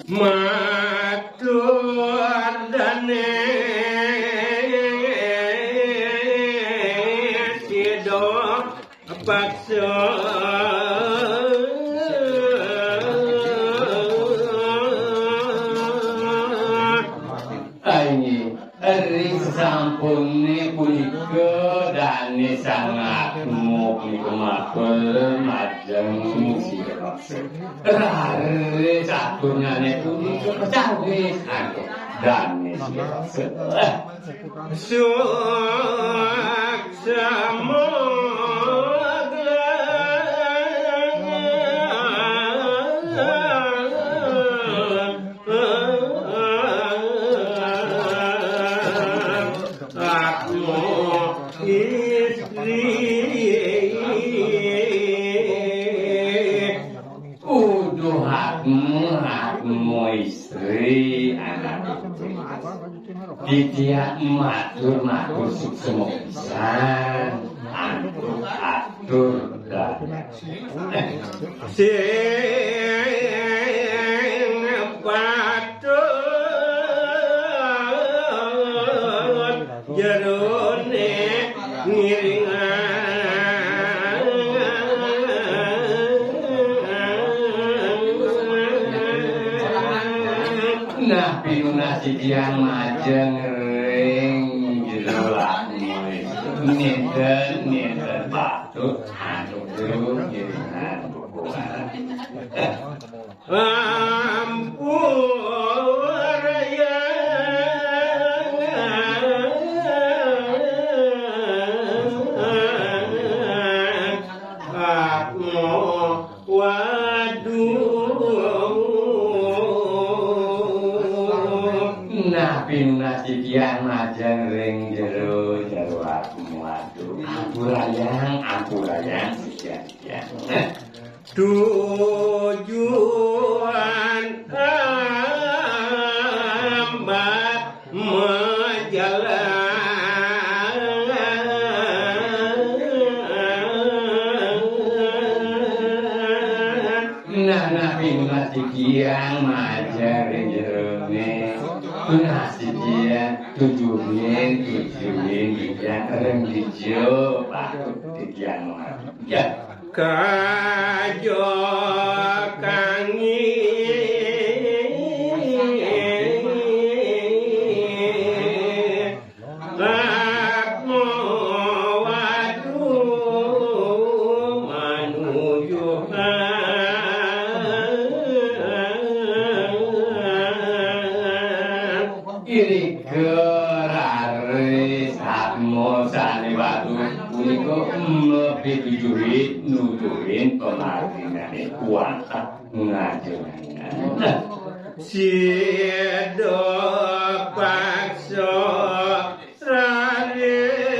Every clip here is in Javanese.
matur dane sido paksa sampune punika dane sangat punika makul majeng sira. Rare saturnyane punika kecawis aku dane sira. Suksama istri anak Didiak matur suksema pisan atur sing patut jerone nah pinunasi yang majeng ring jero lakne nenten patut anu ngiringan ampun ya pinunasi kian majeng ring jero aku waduh ampurayang sekian tujuan hambat menjalan nah pinunasi kian majeng ring jero nasi dia tujuhin yang keren hijau patut dikian ya kajo kangi lakmo waduh manuju iri kerare satmo sane watu punika lebih nuduhin pemartinane kuasa ngajengan siedo paksa rare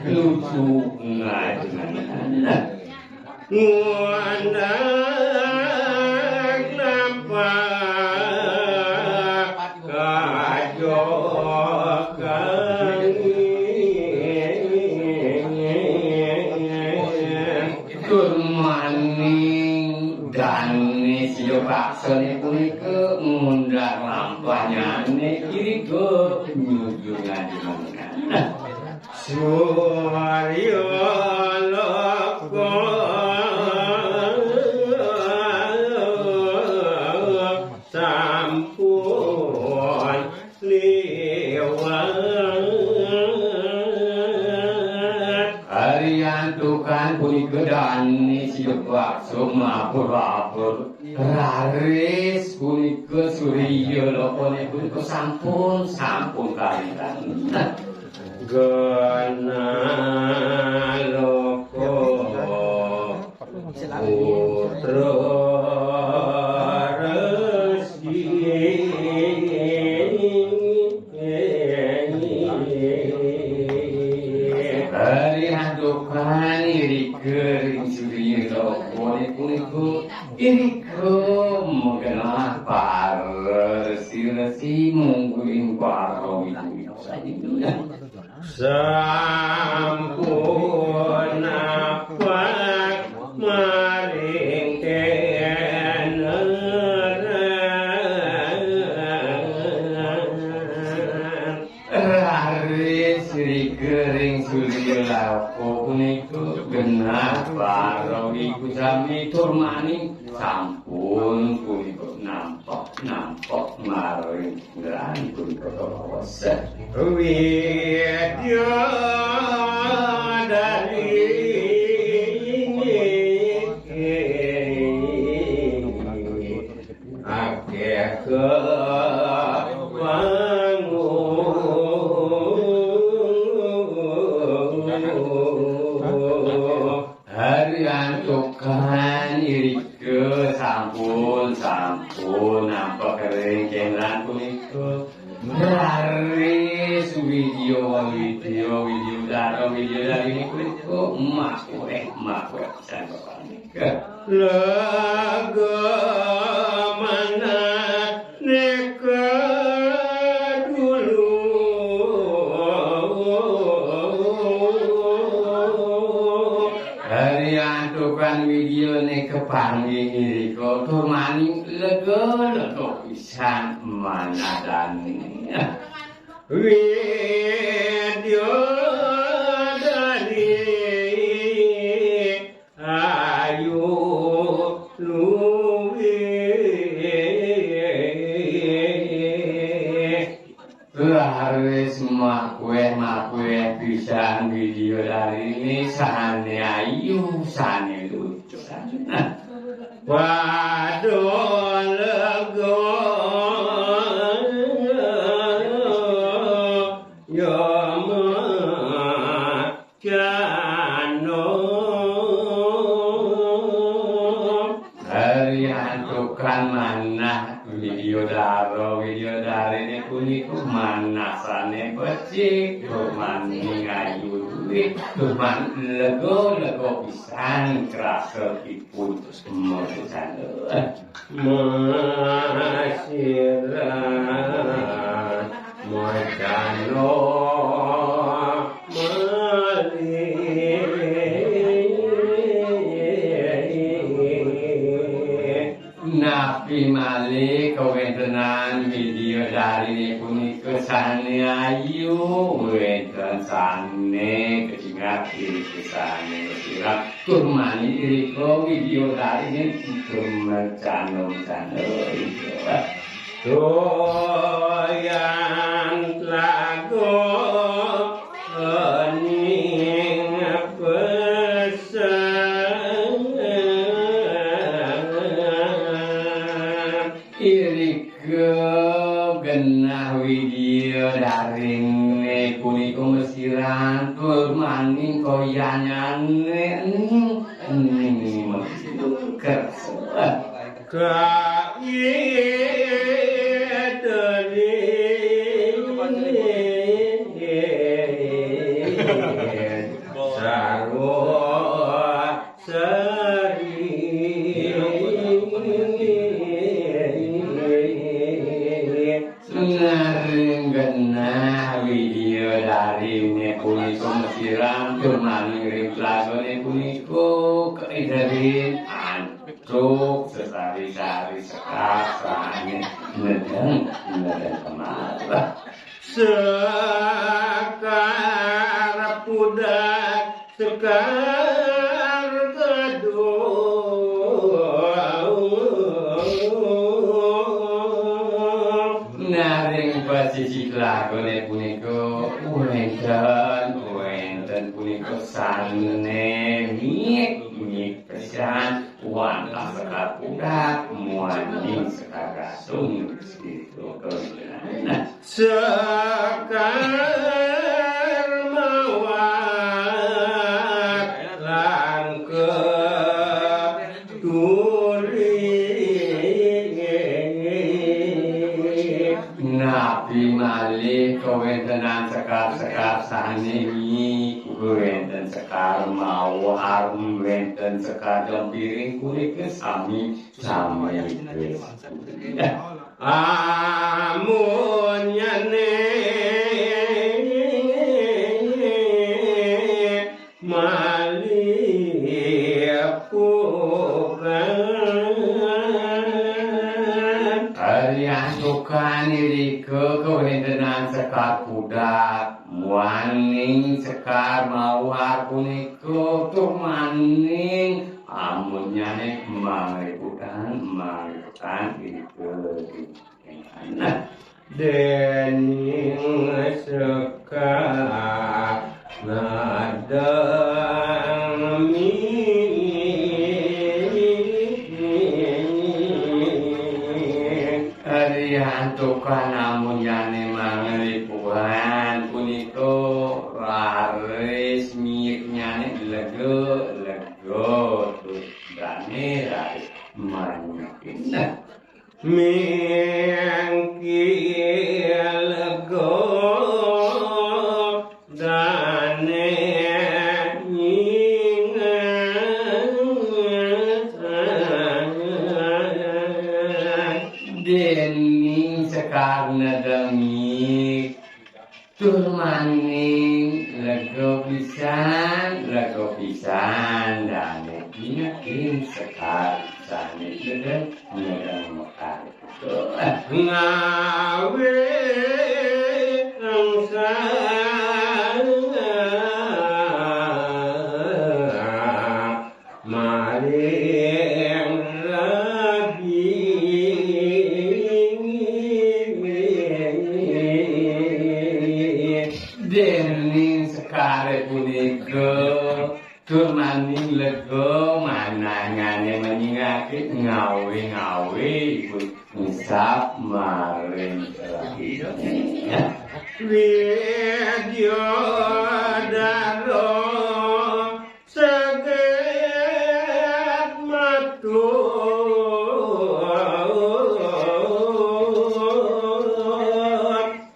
lucu ngajengan ngandang nampak kajo kurmaning dane siyo baksane punika ngundang lampahnyane irigo nyuju ngajengan Surya Loko sampun liwat Ariyantukan punika dane siyo bakso mapur-apur raris punika Surya Loko punika sampun kawitan Gana loko putra Resi Harihadukan irikeun surya lokone puniku iriko mengenal resi mungguing paro itu sampun apak maring Kering surya lapo puniku genah paro iku sami turmaning sampun puniku nampak maring ngrangkul kose widya dari akeh Hariantukan irike sampun nampak kering kenlan puniku dari video dari puniku emak sanggup laga mana neka dulu hariantukan video ne kepanggih iriko turmaning lega pisan manadani widya dari ayu harus makwe pisan video dari ini sane ayu sane lucu waduh lega ya macano hariantukan mana video dari ini puniku manasane becik turmaning ayu duit turman lego pisan kerasa dipun memutuskan masiran macano Nabi Malik kawentenan video dari punika sane ayu wenten sane kecingat sane sirap turmani iriko video dari ini turmecano doyan lagu ening genah video daring punika mesiran turmaning koyanyane kersa video dari punika mesiran turmaning rimplagone punika keidarin antuk sesari-sari sekasane nedeng kemarah sekar pudak sekar gedung naring pasisi lagone punika wenten punika sane mik pesan wantah sekar pudak muaning sekar gasung itu kebenaran sekar mawar langkep arum wenten sekadang piring kulit sami amunnya Ariasukan irike kewentenan sekar kuda waning sekar mawar puniko tumaning amunnya nek mangikutan irike dening sekar nadami Ariantukan amunyane mangelipuan puniko laris mirnyane lego terus dane laris manyakin mengki lego dane dening sekarna demi turmaning lego pisan dan yakin sekar sane dedeng mekar ngawe angsa maring dening sekare punika turmaning lego manangane menyingake ngawe iku ngisap maring Widya daro saged matur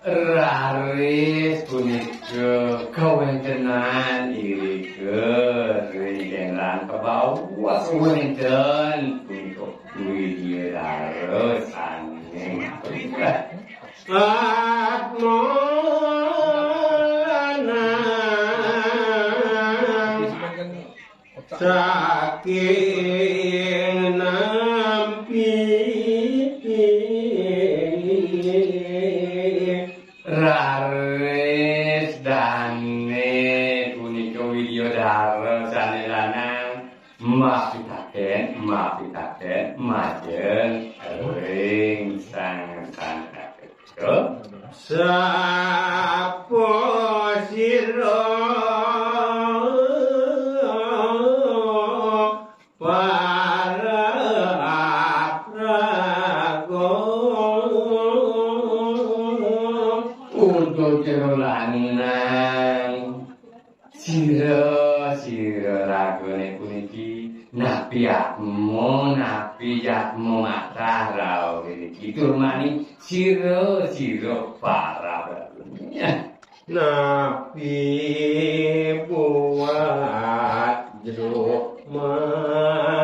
raris punika kawentenan irike rindengan kebawas wenten untuk widya daro sanging saking nampi raris dane punika widyadara sanelana mapitaken majeng ring sang sapo sira para prago untuk lanang sira ragone puniki napi yakmo matah rao iki turmani sira para napi buat jeruk mariki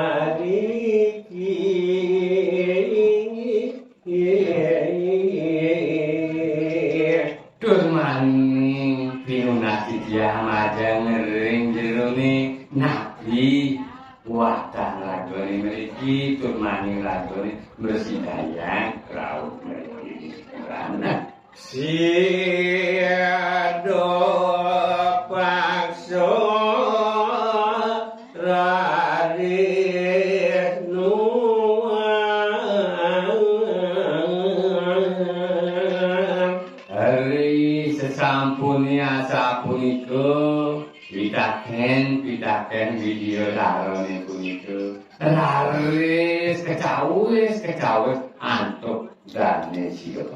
turmani pinunasi dia majang ring jerone napi watah ragone mriki turmani ragone bersih dayang raut mriki karena siado pakso raris nuang hari sesampunya sapunika pitaken video darone punika raris kecawis antuk dane sira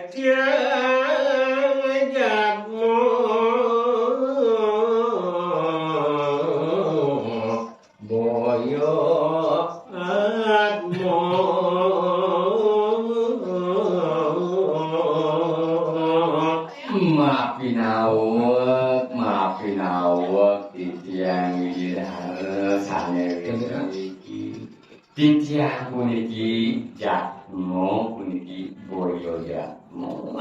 tiang jatmu boyo atmu maafin awak titiang widhara sanewiki titiang puniki jatmo puniki boyo jatmo